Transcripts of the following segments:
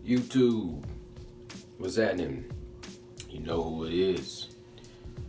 YouTube, what's happening? You know who it is.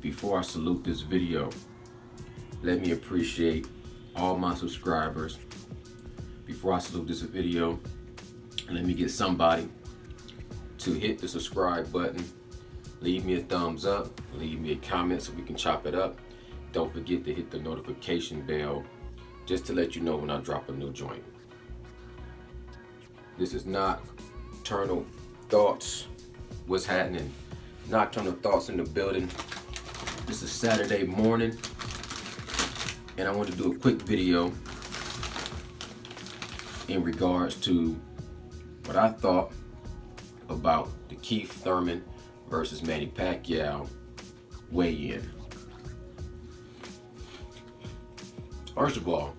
Before I salute this video, let me appreciate all my subscribers. Before I salute this video, let me get somebody to hit the subscribe button. Leave me a thumbs up, leave me a comment so we can chop it up. Don't forget to hit the notification bell just to let you know when I drop a new joint. This is Nocturnal Thoughts. What's happening? Nocturnal Thoughts in the building. This is Saturday morning, and I want to do a quick video in regards to what I thought about the Keith Thurman versus Manny Pacquiao weigh-in. First of all,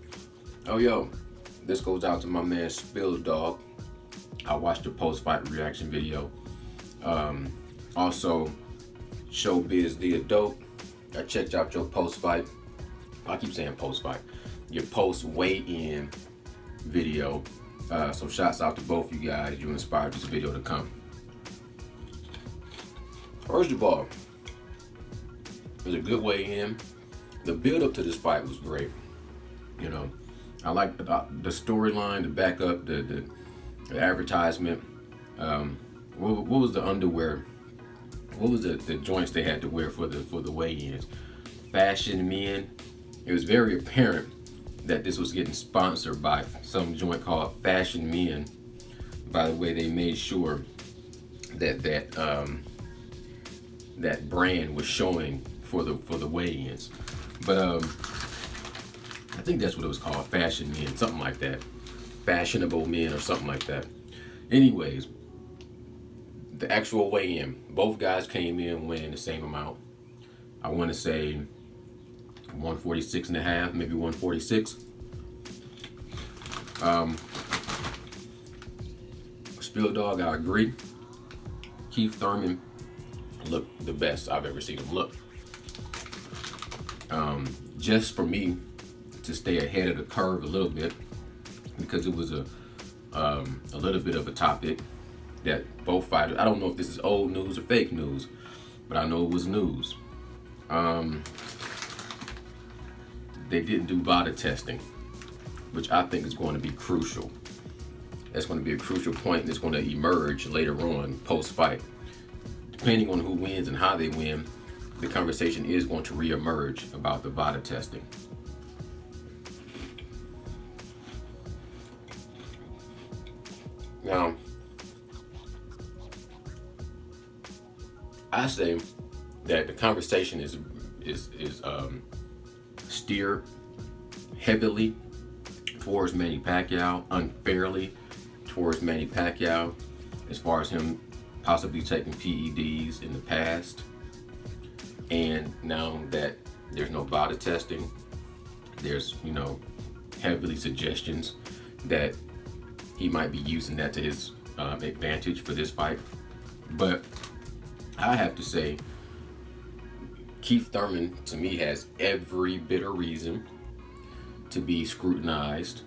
this goes out to my man Spill Dog. I watched the post-fight reaction video. Also, Showbiz the Adult. I checked out your post-fight. I keep saying post-fight. Your post-weigh-in video. So shouts out to both you guys. You inspired this video to come. First of all, it was a good weigh-in. The build-up to this fight was great. You know, I like the storyline, the backup, the advertisement. What was the underwear? What was the joints they had to wear for the weigh-ins? Fashion Men. It was very apparent that this was getting sponsored by some joint called Fashion Men. By the way, they made sure that that brand was showing for the weigh-ins. But I think that's what it was called, Fashion Men, something like that. Fashionable Men or something like that. Anyways, the actual weigh-in, both guys came in weighing the same amount. I want to say 146 and a half, maybe 146. Spill Dog, I agree. Keith Thurman looked the best I've ever seen him look. Just for me to stay ahead of the curve a little bit, because it was a little bit of a topic that both fighters, I don't know if this is old news or fake news, but I know it was news. They didn't do VADA testing, which I think is going to be crucial. That's going to be a crucial point that's going to emerge later on post-fight. Depending on who wins and how they win, the conversation is going to reemerge about the VADA testing. Now, I say that the conversation is steered heavily towards Manny Pacquiao, unfairly towards Manny Pacquiao, as far as him possibly taking PEDs in the past. And now that there's no VADA testing, there's, heavily suggestions that he might be using that to his advantage for this fight. But I have to say, Keith Thurman, to me, has every bit of reason to be scrutinized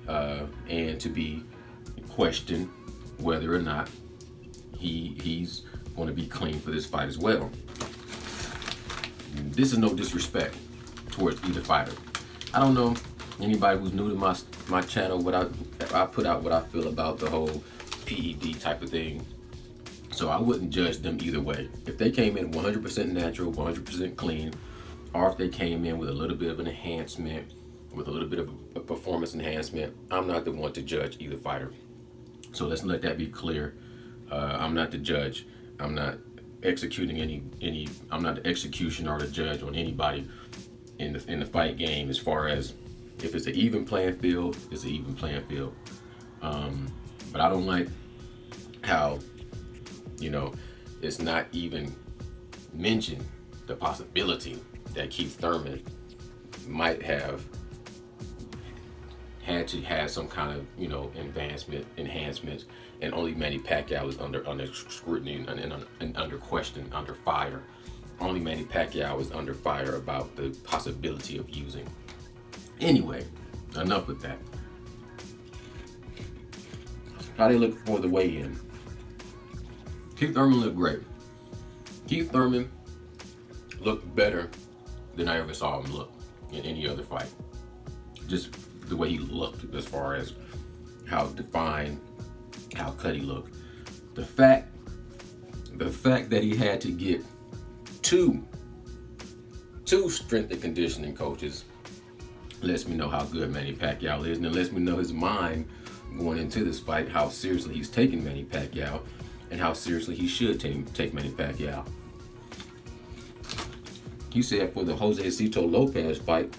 and to be questioned whether or not he's going to be clean for this fight as well. This is no disrespect towards either fighter. I don't know anybody who's new to my channel, what I put out what I feel about the whole PED type of thing. So I wouldn't judge them either way. If they came in 100% natural, 100% clean, or if they came in with a little bit of an enhancement, with a little bit of a performance enhancement, I'm not the one to judge either fighter. So let's let that be clear. I'm not the judge. I'm not executing any. I'm not the executioner or the judge on anybody in the fight game. As far as if it's an even playing field, it's an even playing field. But I don't like how it's not even mentioned the possibility that Keith Thurman might have had to have some kind of enhancements, and only Manny Pacquiao is under scrutiny and under question, under fire. Only Manny Pacquiao is under fire about the possibility of using. Anyway, enough with that. How they look for the weigh-in? Keith Thurman looked great. Keith Thurman looked better than I ever saw him look in any other fight. Just the way he looked, as far as how defined, how cut he looked. The fact that he had to get two strength and conditioning coaches lets me know how good Manny Pacquiao is, and it lets me know his mind going into this fight, how seriously he's taking Manny Pacquiao, and how seriously he should take Manny Pacquiao. He said for the Jose Cito Lopez fight,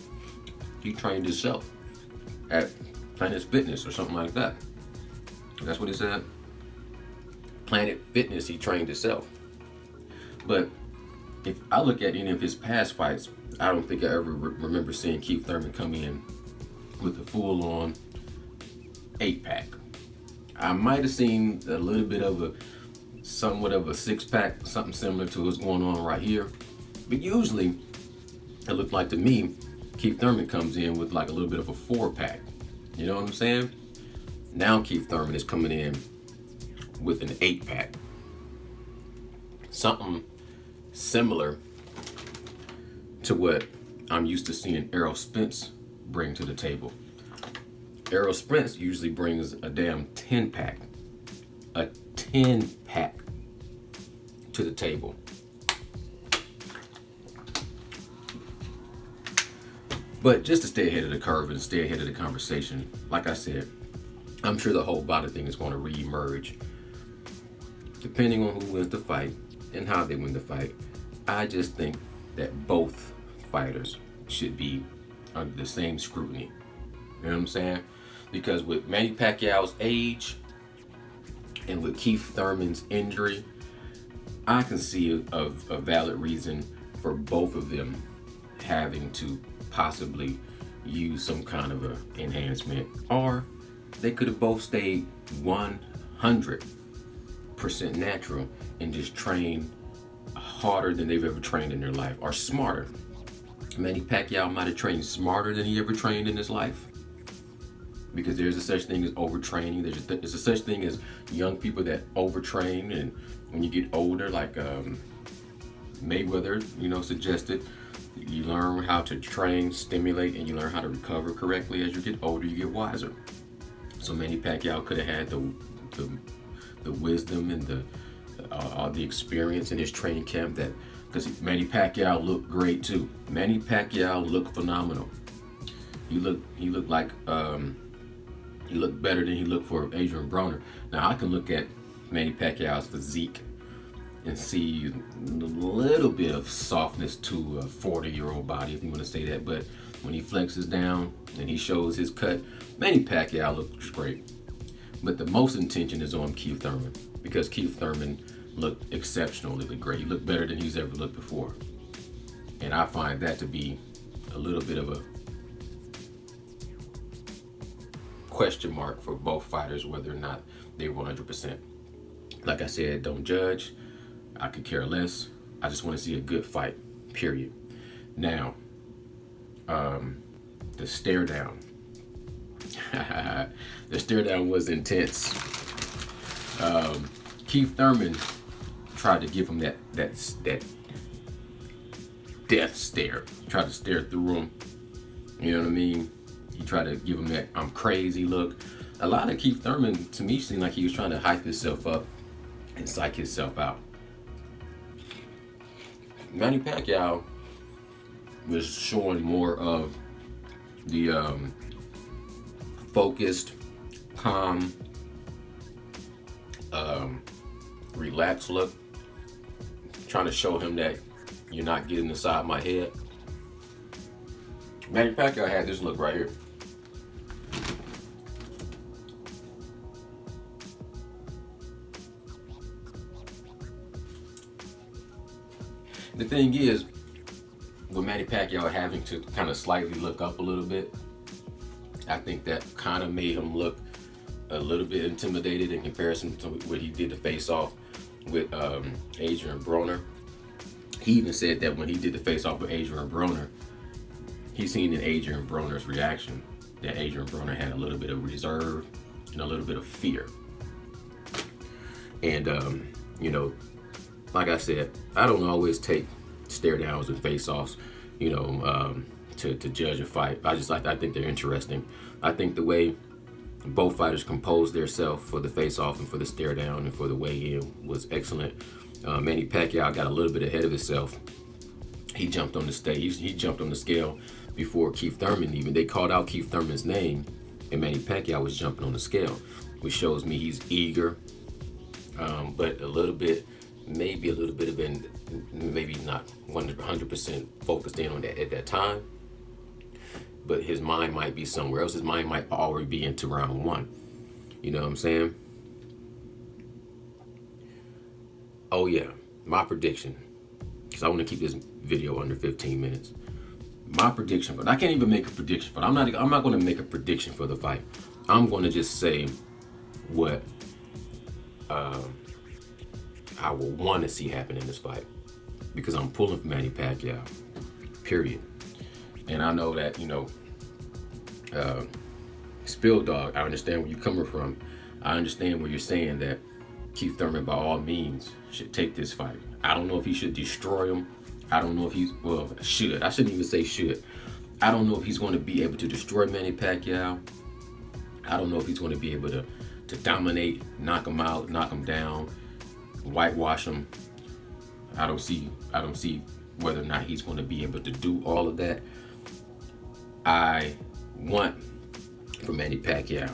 he trained himself at Planet Fitness or something like that. That's what he said. Planet Fitness, he trained himself. But if I look at any of his past fights, I don't think I ever remember seeing Keith Thurman come in with a full-on 8-pack. I might have seen a little bit of somewhat of a 6-pack, something similar to what's going on right here. But usually, it looked like to me, Keith Thurman comes in with like a little bit of a 4-pack. You know what I'm saying? Now Keith Thurman is coming in with an 8-pack. Something similar to what I'm used to seeing Errol Spence bring to the table. Errol Spence usually brings a damn 10-pack. A 10-pack to the table. But just to stay ahead of the curve and stay ahead of the conversation, like I said, I'm sure the whole body thing is going to re-emerge. Depending on who wins the fight and how they win the fight, I just think that both fighters should be under the same scrutiny. You know what I'm saying? Because with Manny Pacquiao's age and with Keith Thurman's injury, I can see a valid reason for both of them having to possibly use some kind of a enhancement, or they could have both stayed 100% natural and just trained harder than they've ever trained in their life, or smarter. Manny Pacquiao might have trained smarter than he ever trained in his life, because there's a such thing as overtraining. There's a such thing as young people that overtrain, and when you get older, like Mayweather, suggested, you learn how to train, stimulate, and you learn how to recover correctly. As you get older, you get wiser. So Manny Pacquiao could have had the wisdom and the experience in his training camp, that because Manny Pacquiao looked great too. Manny Pacquiao looked phenomenal. He looked like he looked better than he looked for Adrian Broner. Now I can look at Manny Pacquiao's physique and see a little bit of softness to a 40-year-old body, if you want to say that. But when he flexes down and he shows his cut, Manny Pacquiao looks great. But the most intention is on Keith Thurman, because Keith Thurman looked exceptionally great. He looked better than he's ever looked before. And I find that to be a little bit of a question mark for both fighters, whether or not they're 100%. Like I said, don't judge. I could care less. I just want to see a good fight, period. Now, the stare down. The stare down was intense. Keith Thurman tried to give him that death stare. Tried to stare through him. You know what I mean? He tried to give him that I'm crazy look. A lot of Keith Thurman, to me, seemed like he was trying to hype himself up and psych himself out. Manny Pacquiao was showing more of the focused, calm, relaxed look, trying to show him that you're not getting inside my head. Manny Pacquiao had this look right here. The thing is, with Manny Pacquiao having to kind of slightly look up a little bit, I think that kind of made him look a little bit intimidated in comparison to what he did to face off with Adrian Broner. He even said that when he did the face off with Adrian Broner, he seen in Adrian Broner's reaction that Adrian Broner had a little bit of reserve and a little bit of fear. And You know, like I said, I don't always take stare downs and face offs, to judge a fight. I think they're interesting. I think the way both fighters composed themselves for the face off and for the stare down and for the weigh in was excellent. Manny Pacquiao got a little bit ahead of himself. He jumped on the stage. He jumped on the scale before Keith Thurman even. They called out Keith Thurman's name, and Manny Pacquiao was jumping on the scale, which shows me he's eager, but maybe a little bit of maybe not 100% focused in on that at that time. But his mind might be somewhere else. His mind might already be into round one. You know what I'm saying? Oh yeah, my prediction. Because I want to keep this video under 15 minutes. My prediction, but I can't even make a prediction for it. I'm not going to make a prediction for the fight. I'm going to just say what I will want to see happen in this fight, because I'm pulling for Manny Pacquiao. Period. And I know that, Spill Dog, I understand where you're coming from. I understand where you're saying that Keith Thurman, by all means, should take this fight. I don't know if he should destroy him. I don't know if should. I shouldn't even say should. I don't know if he's going to be able to destroy Manny Pacquiao. I don't know if he's going to be able to dominate, knock him out, knock him down, whitewash him. I don't see whether or not he's going to be able to do all of that. I want for Manny Pacquiao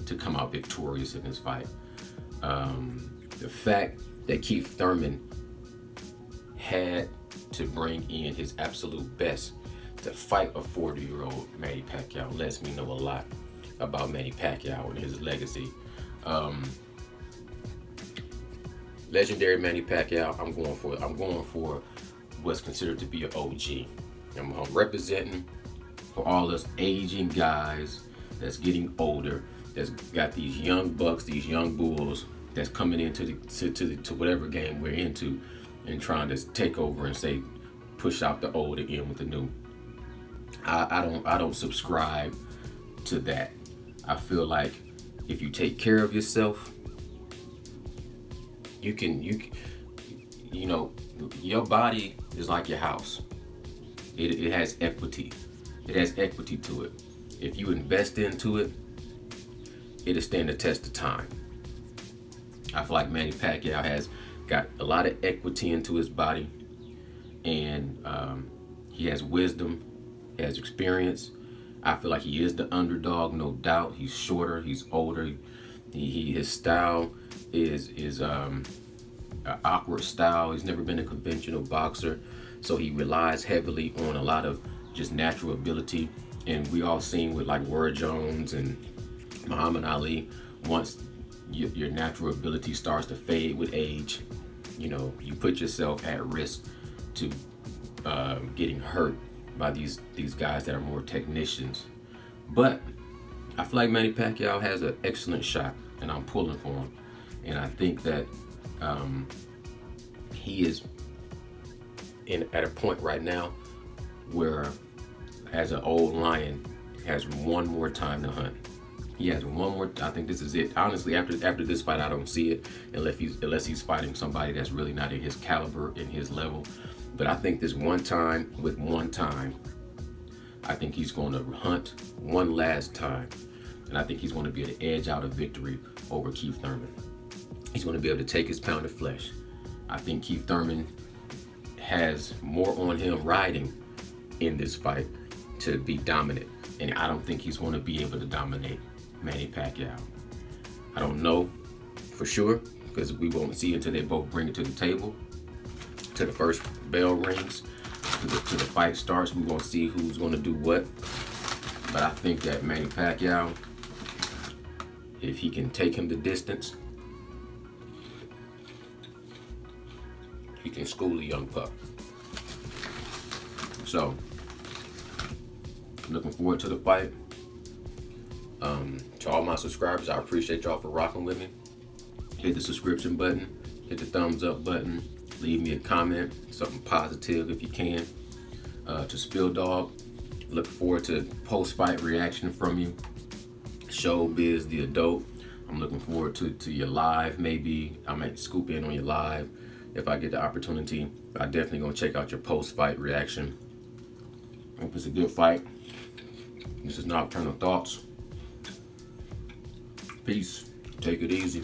to come out victorious in this fight. The fact that Keith Thurman had to bring in his absolute best to fight a 40-year-old Manny Pacquiao lets me know a lot about Manny Pacquiao and his legacy. Legendary Manny Pacquiao, I'm going for what's considered to be an OG. I'm representing for all us aging guys that's getting older, that's got these young bucks, these young bulls that's coming into to whatever game we're into and trying to take over and say, push out the old and in with the new. I don't subscribe to that. I feel like if you take care of yourself, you your body is like your house. It has equity. It has equity to it. If you invest into it, it'll stand the test of time. I feel like Manny Pacquiao has got a lot of equity into his body, and he has wisdom, he has experience. I feel like he is the underdog, no doubt. He's shorter, he's older. His style is an awkward style. He's never been a conventional boxer, so he relies heavily on a lot of just natural ability. And we all seen with like Roy Jones and Muhammad Ali, once your natural ability starts to fade with age, you put yourself at risk to getting hurt by these guys that are more technicians. But I feel like Manny Pacquiao has an excellent shot, and I'm pulling for him. And I think that he is at a point right now where, as an old lion, has one more time to hunt. He has one more. I think this is it. Honestly, after this fight, I don't see it unless he's fighting somebody that's really not in his caliber, in his level. But I think this one time, I think he's going to hunt one last time, and I think he's going to be able to edge out a victory over Keith Thurman. He's going to be able to take his pound of flesh. I think Keith Thurman has more on him riding in this fight to be dominant, and I don't think he's going to be able to dominate Manny Pacquiao. I don't know for sure, because we won't see until they both bring it to the table, till the first bell rings, till the fight starts. We're going to see who's going to do what. But I think that Manny Pacquiao, if he can take him the distance, he can school a young pup. So, looking forward to the fight. To all my subscribers, I appreciate y'all for rocking with me. Hit the subscription button, hit the thumbs up button, leave me a comment, something positive if you can. To Spill Dog, look forward to post-fight reaction from you. Showbiz the adult, I'm looking forward to your live. Maybe I might scoop in on your live if I get the opportunity. I definitely gonna check out your post-fight reaction. Hope it's a good fight. This is Nocturnal Thoughts. Peace. Take it easy.